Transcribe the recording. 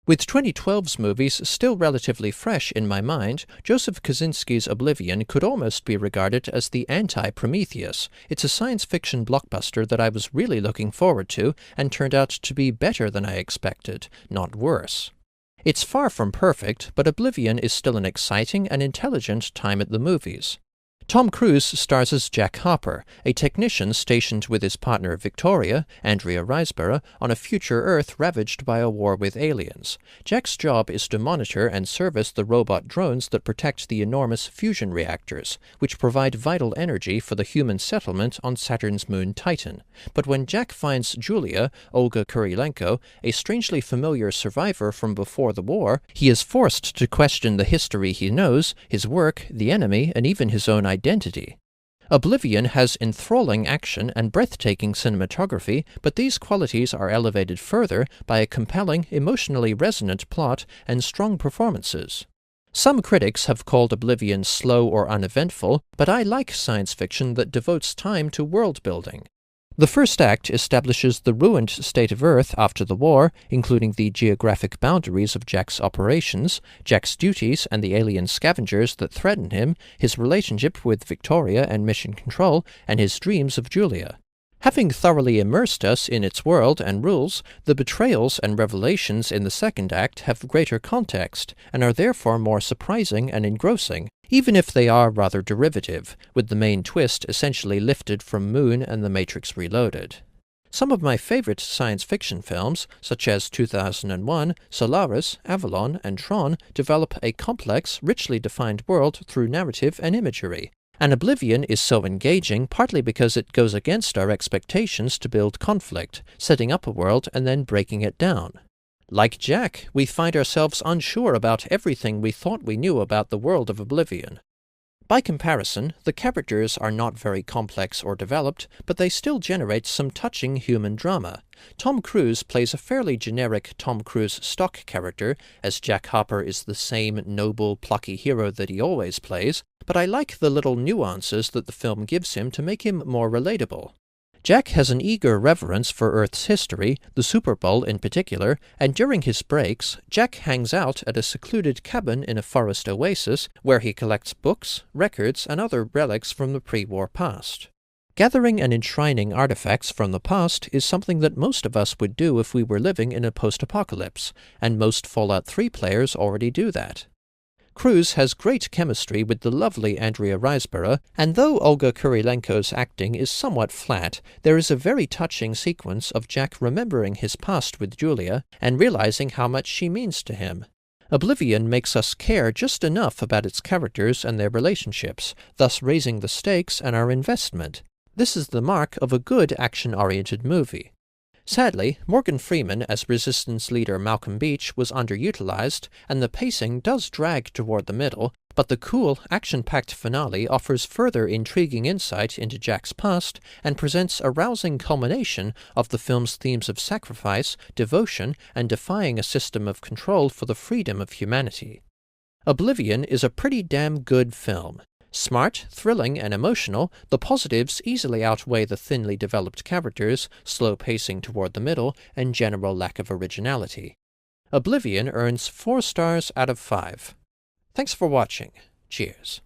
With 2012's movies still relatively fresh in my mind, Joseph Kosinski's Oblivion could almost be regarded as the anti-Prometheus. It's a science fiction blockbuster that I was really looking forward to and turned out to be better than I expected, not worse. It's far from perfect, but Oblivion is still an exciting and intelligent time at the movies. Tom Cruise stars as Jack Hopper, a technician stationed with his partner Victoria, Andrea Riseborough, on a future Earth ravaged by a war with aliens. Jack's job is to monitor and service the robot drones that protect the enormous fusion reactors, which provide vital energy for the human settlement on Saturn's moon Titan. But when Jack finds Julia, Olga Kurilenko, a strangely familiar survivor from before the war, he is forced to question the history he knows, his work, the enemy, and even his own identity. Oblivion has enthralling action and breathtaking cinematography, but these qualities are elevated further by a compelling, emotionally resonant plot and strong performances. Some critics have called Oblivion slow or uneventful, but I like science fiction that devotes time to world-building. The first act establishes the ruined state of Earth after the war, including the geographic boundaries of Jack's operations, Jack's duties and the alien scavengers that threaten him, his relationship with Victoria and Mission Control, and his dreams of Julia. Having thoroughly immersed us in its world and rules, the betrayals and revelations in the second act have greater context, and are therefore more surprising and engrossing, even if they are rather derivative, with the main twist essentially lifted from Moon and The Matrix Reloaded. Some of my favorite science fiction films, such as 2001, Solaris, Avalon, and Tron, develop a complex, richly defined world through narrative and imagery. And Oblivion is so engaging partly because it goes against our expectations to build conflict, setting up a world and then breaking it down. Like Jack, we find ourselves unsure about everything we thought we knew about the world of Oblivion. By comparison, the characters are not very complex or developed, but they still generate some touching human drama. Tom Cruise plays a fairly generic Tom Cruise stock character, as Jack Hopper is the same noble, plucky hero that he always plays, but I like the little nuances that the film gives him to make him more relatable. Jack has an eager reverence for Earth's history, the Super Bowl in particular, and during his breaks, Jack hangs out at a secluded cabin in a forest oasis where he collects books, records, and other relics from the pre-war past. Gathering and enshrining artifacts from the past is something that most of us would do if we were living in a post-apocalypse, and most Fallout 3 players already do that. Cruise has great chemistry with the lovely Andrea Riseborough, and though Olga Kurilenko's acting is somewhat flat, there is a very touching sequence of Jack remembering his past with Julia and realizing how much she means to him. Oblivion makes us care just enough about its characters and their relationships, thus raising the stakes and our investment. This is the mark of a good action-oriented movie. Sadly, Morgan Freeman as Resistance leader Malcolm Beach was underutilized, and the pacing does drag toward the middle, but the cool, action-packed finale offers further intriguing insight into Jack's past and presents a rousing culmination of the film's themes of sacrifice, devotion, and defying a system of control for the freedom of humanity. Oblivion is a pretty damn good film. Smart, thrilling, and emotional, the positives easily outweigh the thinly developed characters, slow pacing toward the middle, and general lack of originality. Oblivion earns 4 stars out of 5. Thanks for watching. Cheers.